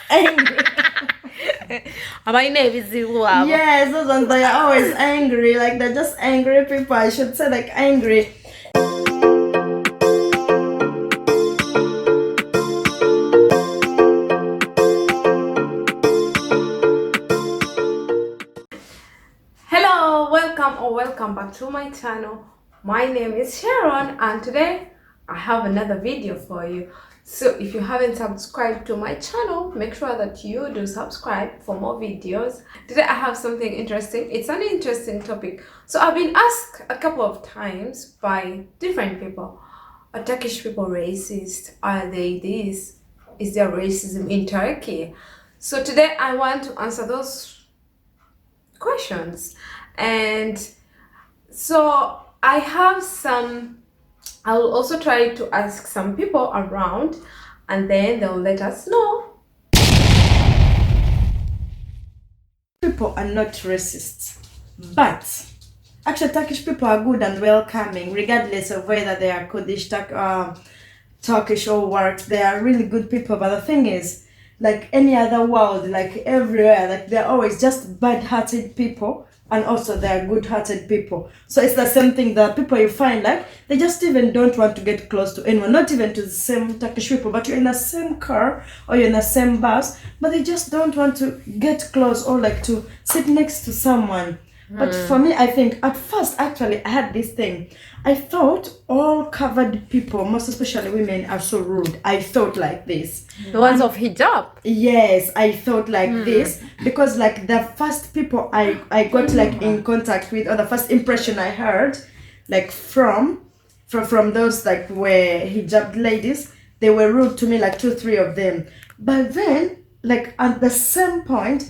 angry. My name is Ziluaba. Yes, those ones they are always angry. Like they're just angry people. I should say like angry. Hello, welcome back to my channel. My name is Sharon and today I have another video for you. So if you haven't subscribed to my channel, make sure that you do subscribe for more videos. Today I have something interesting. It's an interesting topic. So I've been asked a couple of times by different people. Are Turkish people racist? Are they this? Is there racism in Turkey? So today I want to answer those questions, and so I have some. I will also try to ask some people around and then they'll let us know. People are not racist, but actually Turkish people are good and welcoming, regardless of whether they are Kurdish, Turkish or what. They are really good people. But the thing is, like any other world, like everywhere, like they're always just bad-hearted people, and also they're good-hearted people. So it's the same thing. The people you find, like they just even don't want to get close to anyone, not even to the same Turkish people, but you're in the same car or you're in the same bus, but they just don't want to get close or like to sit next to someone. But for me, I think at first, actually, I had this thing. I thought all covered people, most especially women, are so rude. I thought like this. The ones of hijab. Yes, I thought like this because like the first people I got like in contact with, or the first impression I heard, like from those like were hijab ladies, they were rude to me, like 2-3 of them. But then like at the same point,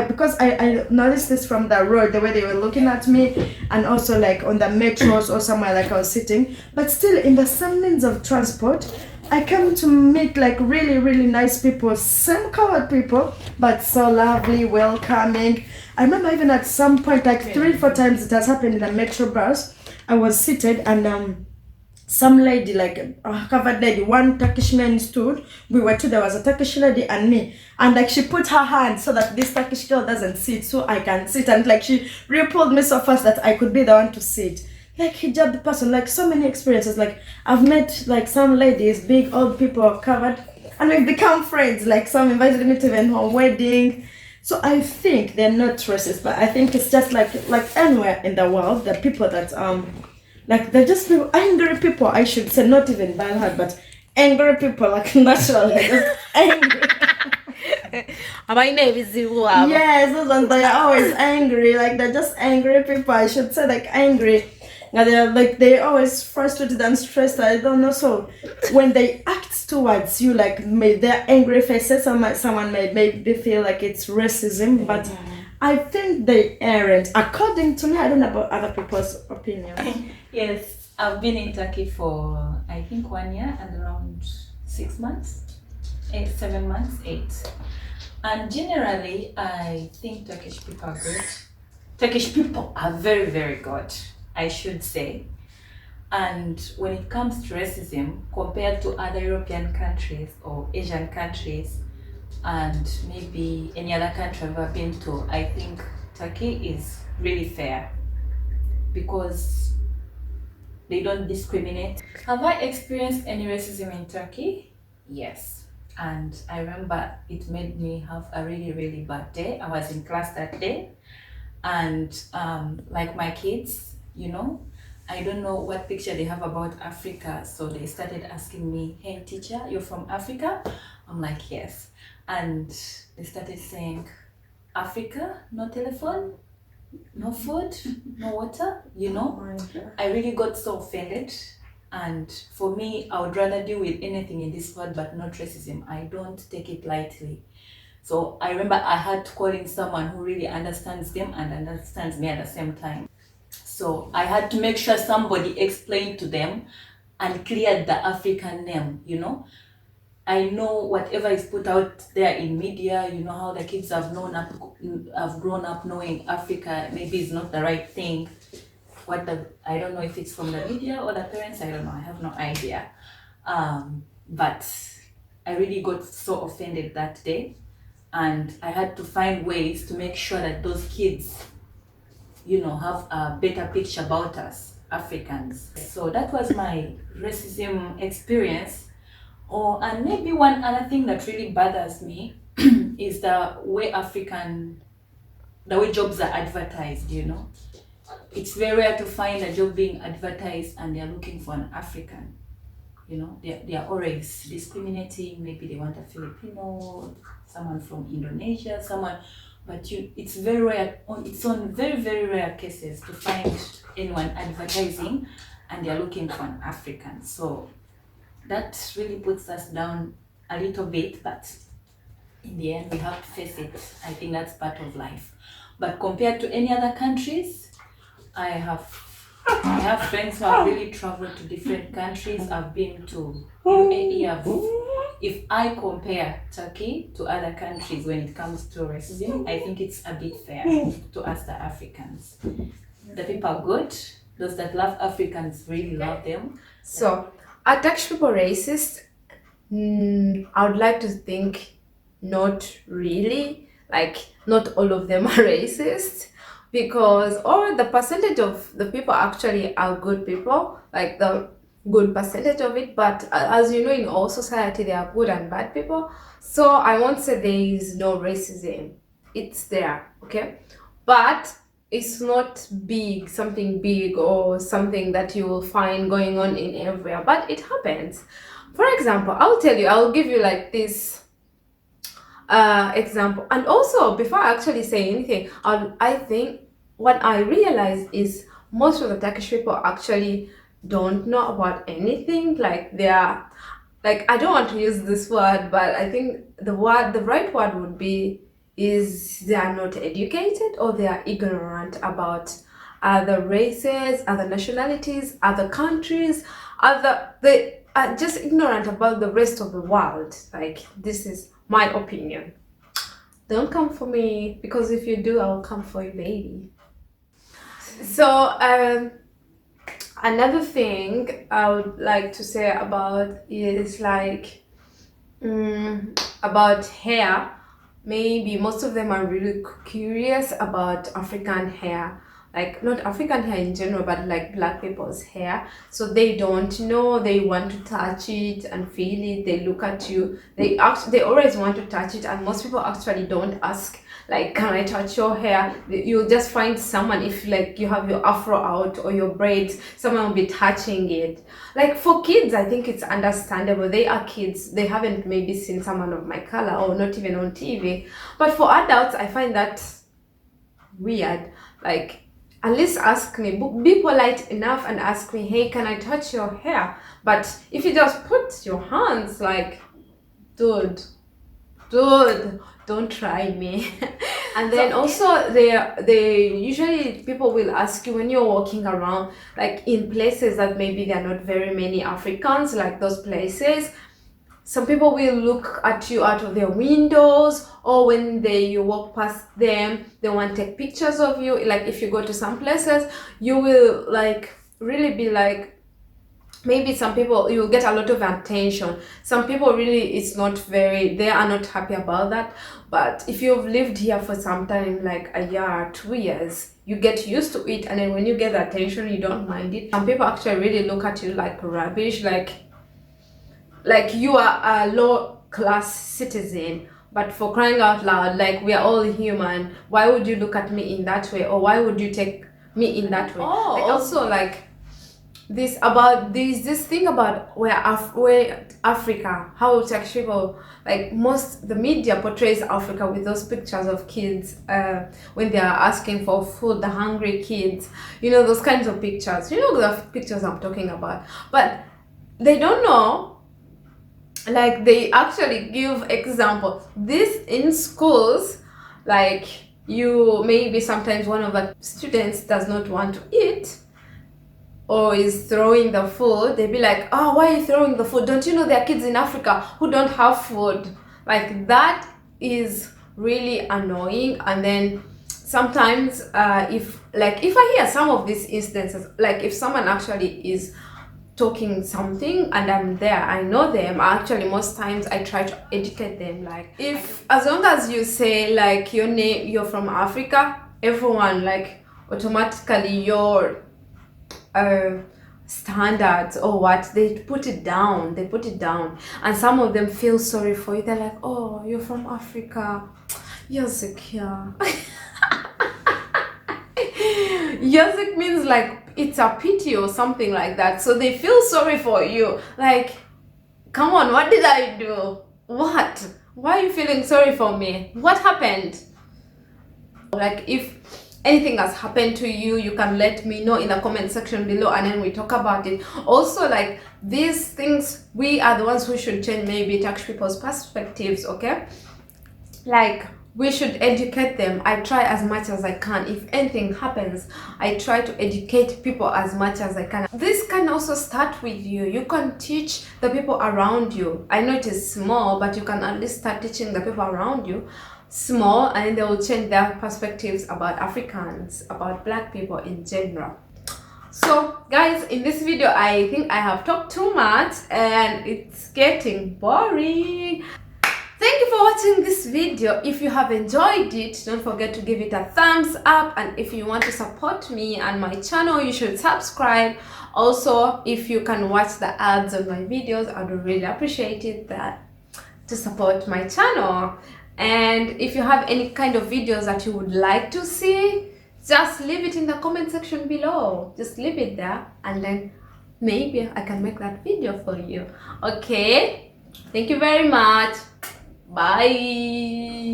because I noticed this from the road, the way they were looking at me, and also like on the metros or somewhere like I was sitting, but still in the same means of transport, I come to meet like really, really nice people, same colored people, but so lovely, welcoming. I remember even at some point, like 3-4 times it has happened in the metro bus, I was seated and some lady, like a covered lady, one Turkish man stood. We were two, there was a Turkish lady and me. And like she put her hand so that this Turkish girl doesn't sit, so I can sit. And like she repelled me so fast that I could be the one to sit. Like hijab person, like so many experiences. Like I've met like some ladies, big old people covered, and we've become friends. Like some invited me to even her wedding. So I think they're not racist, but I think it's just like anywhere in the world, the people that like they're just people, angry people, I should say, not even bad heart, but angry people, like naturally just angry. My name is Ziluaba. Yes, those ones they are always angry, like they're just angry people, I should say, like angry. And they're like they always frustrated and stressed. I don't know. So when they act towards you, like their angry faces, someone may maybe feel like it's racism, but I think they aren't. According to me, I don't know about other people's opinion. Yes, I've been in Turkey for I think 1 year and around 6 months, 7 months, 8. And generally, I think Turkish people are good. Turkish people are very, very good, I should say. And when it comes to racism, compared to other European countries or Asian countries, and maybe any other country I've ever been to, I think Turkey is really fair because they don't discriminate. Have I experienced any racism in Turkey? Yes. And I remember it made me have a really, really bad day. I was in class that day, and like my kids, I don't know what picture they have about Africa. So they started asking me, "Hey teacher, you're from Africa?" I'm like, "Yes." And they started saying, "Africa, no telephone, no food, no water," I really got so offended. And for me, I would rather deal with anything in this world, but not racism. I don't take it lightly. So I remember I had to call in someone who really understands them and understands me at the same time. So I had to make sure somebody explained to them and cleared the African name, I know whatever is put out there in media, how the kids have grown up knowing Africa maybe is not the right thing. I don't know if it's from the media or the parents, I don't know, I have no idea. But I really got so offended that day. and I had to find ways to make sure that those kids, have a better picture about us Africans. So that was my racism experience. And maybe one other thing that really bothers me is the way jobs are advertised. It's very rare to find a job being advertised and they're looking for an African. They are always discriminating. Maybe they want a Filipino, someone from Indonesia, but it's very rare. It's on very, very rare cases to find anyone advertising and they're looking for an African. So that really puts us down a little bit, but in the end we have to face it. I think that's part of life. But compared to any other countries, I have friends who have really traveled to different countries. I've been to UAE. If I compare Turkey to other countries when it comes to racism, I think it's a bit fair to us, the Africans. The people are good. Those that love Africans really love them. So, are Turkish people racist? I would like to think not really. Like, not all of them are racist, because the percentage of the people actually are good people, like the good percentage of it. But as you know, in all society there are good and bad people. So I won't say there is no racism. It's there, okay? But it's not something big or something that you will find going on in everywhere, but it happens. For example, I'll give you like this example. And also, before I actually say anything, I think what I realized is most of the Turkish people actually don't know about anything. Like they are, like, I don't want to use this word, but I think the right word would be is they are not educated, or they are ignorant about other races, other nationalities, other countries, they are just ignorant about the rest of the world. Like, this is my opinion. Don't come for me, because if you do, I'll come for you, baby. So another thing I would like to say about is like about hair. Maybe most of them are really curious about African hair, like not African hair in general, but like black people's hair. So they don't know, they want to touch it and feel it. They look at you, they always want to touch it, and most people actually don't ask, like, can I touch your hair? You'll just find someone, if like you have your afro out or your braids, someone will be touching it. Like for kids, I think it's understandable. They are kids, they haven't maybe seen someone of my color, or not even on TV. But for adults, I find that weird. Like, at least ask me, be polite enough and ask me, hey, can I touch your hair? But if you just put your hands, like, dude, don't try me. And then also they usually, people will ask you when you're walking around, like in places that maybe there are not very many Africans, like those places, some people will look at you out of their windows, or when you walk past them, they want to take pictures of you. Like if you go to some places, you will like really be like, maybe some people, you'll get a lot of attention. Some people really, they are not happy about that. But if you've lived here for some time, like a year, 2 years, you get used to it, and then when you get the attention, you don't mind it. Some people actually really look at you like rubbish, like you are a low class citizen. But for crying out loud, like, we are all human. Why would you look at me in that way? Or why would you take me in that way? Like, also, like, this thing about where Africa, how Turkish people, like, the media portrays Africa with those pictures of kids when they are asking for food, the hungry kids, those kinds of pictures, the pictures I'm talking about. But they don't know, like, they actually give example. This in schools, like, maybe sometimes one of the students does not want to eat, or is throwing the food. They be like, oh, why are you throwing the food? Don't you know there are kids in Africa who don't have food? Like, that is really annoying. And then sometimes if I hear some of these instances, like if someone actually is talking something and I'm there, I know them. Actually, most times I try to educate them. Like, if as long as you say like your name, you're from Africa, everyone like automatically your standards or what, they put it down, and some of them feel sorry for you. They're like, oh, you're from Africa, you're secure. Yazik means like it's a pity or something like that. So they feel sorry for you. Like, come on, what did I do? What? Why are you feeling sorry for me? What happened? Like, if anything has happened to you, you can let me know in the comment section below, and then we talk about it. Also, like, these things, we are the ones who should change maybe Turkish people's perspectives, okay? Like, we should educate them. I try as much as I can. If anything happens, I try to educate people as much as I can. This can also start with you. You can teach the people around you. I know it is small, but you can at least start teaching the people around you small, and they will change their perspectives about Africans, about Black people in general. So guys, in this video, I think I have talked too much and it's getting boring. Thank you for watching this video. If you have enjoyed it, don't forget to give it a thumbs up, and if you want to support me and my channel, you should subscribe. Also, if you can watch the ads on my videos, I would really appreciate it, that to support my channel. And if you have any kind of videos that you would like to see, just leave it in the comment section below. Just leave it there, and then maybe I can make that video for you. Okay, thank you very much. Bye.